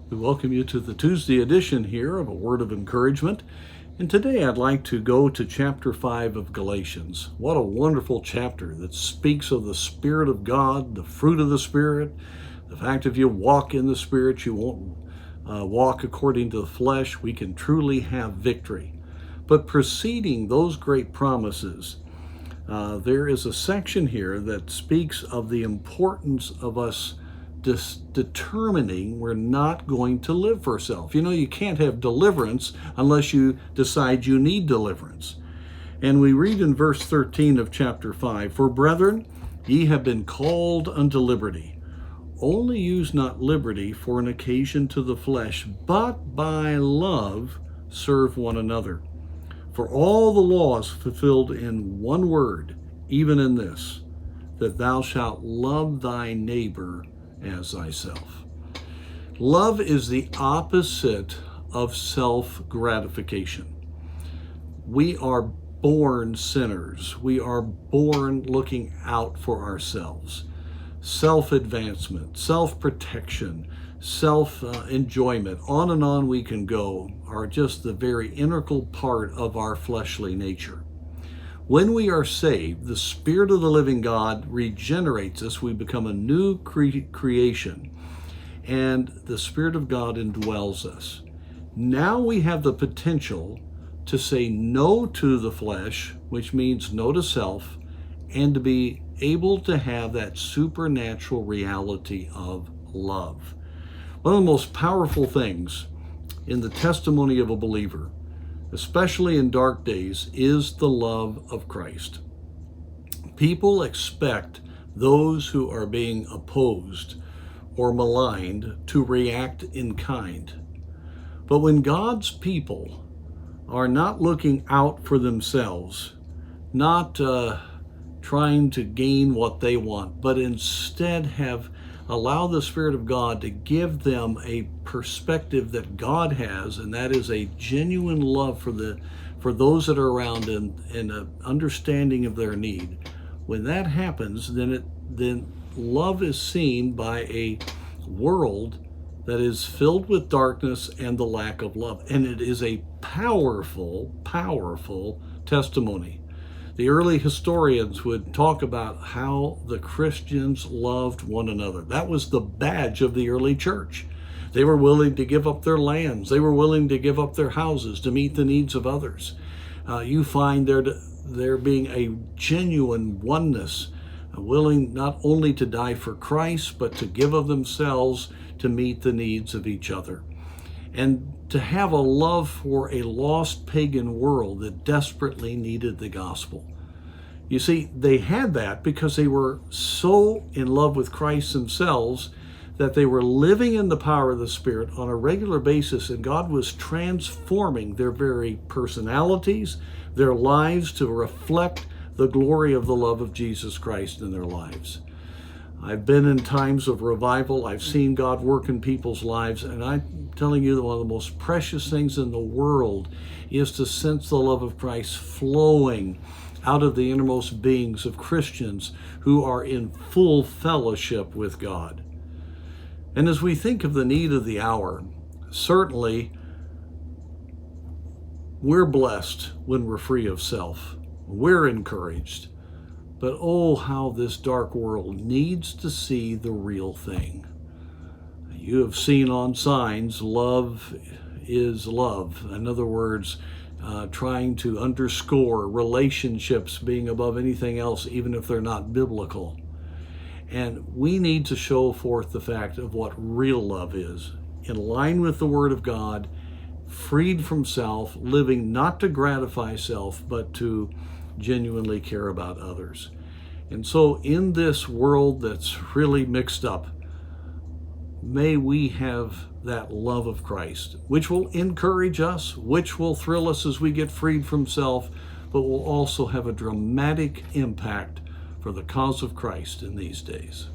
We welcome you to the Tuesday edition here of A Word of Encouragement. And today I'd like to go to chapter 5 of Galatians. What a wonderful chapter that speaks of the Spirit of God, the fruit of the Spirit, the fact if you walk in the Spirit, you won't walk according to the flesh. We can truly have victory. But preceding those great promises, there is a section here that speaks of the importance of us determining we're not going to live for self. You know, you can't have deliverance unless you decide you need deliverance. And we read in verse 13 of chapter 5, "For brethren, ye have been called unto liberty. Only use not liberty for an occasion to the flesh, but by love serve one another. For all the law is fulfilled in one word, even in this, that thou shalt love thy neighbor as thyself." Love is the opposite of self-gratification. We are born sinners. We are born looking out for ourselves. Self-advancement, self-protection, self-enjoyment, on and on we can go, are just the very integral part of our fleshly nature. When we are saved, the Spirit of the living God regenerates us. We become a new creation, and the Spirit of God indwells us. Now we have the potential to say no to the flesh, which means no to self, and to be able to have that supernatural reality of love. One of the most powerful things in the testimony of a believer, especially in dark days, is the love of Christ. People expect those who are being opposed or maligned to react in kind. But when God's people are not looking out for themselves, not trying to gain what they want, but instead allow the Spirit of God to give them a perspective that God has, and that is a genuine love for those that are around and an understanding of their need. When that happens, then love is seen by a world that is filled with darkness and the lack of love. And it is a powerful, powerful testimony. The early historians would talk about how the Christians loved one another. That was the badge of the early church. They were willing to give up their lands. They were willing to give up their houses to meet the needs of others. You find there being a genuine oneness, willing not only to die for Christ, but to give of themselves to meet the needs of each other. And to have a love for a lost pagan world that desperately needed the gospel. You see, they had that because they were so in love with Christ themselves that they were living in the power of the Spirit on a regular basis, and God was transforming their very personalities, their lives, to reflect the glory of the love of Jesus Christ in their lives. I've been in times of revival. I've seen God work in people's lives, and I'm telling you that one of the most precious things in the world is to sense the love of Christ flowing out of the innermost beings of Christians who are in full fellowship with God. And as we think of the need of the hour, certainly we're blessed when we're free of self. We're encouraged. But oh, how this dark world needs to see the real thing. You have seen on signs, love is love. In other words, trying to underscore relationships being above anything else, even if they're not biblical. And we need to show forth the fact of what real love is, in line with the Word of God, freed from self, living not to gratify self, but to genuinely care about others. And so in this world that's really mixed up, may we have that love of Christ, which will encourage us, which will thrill us as we get freed from self, but will also have a dramatic impact for the cause of Christ in these days.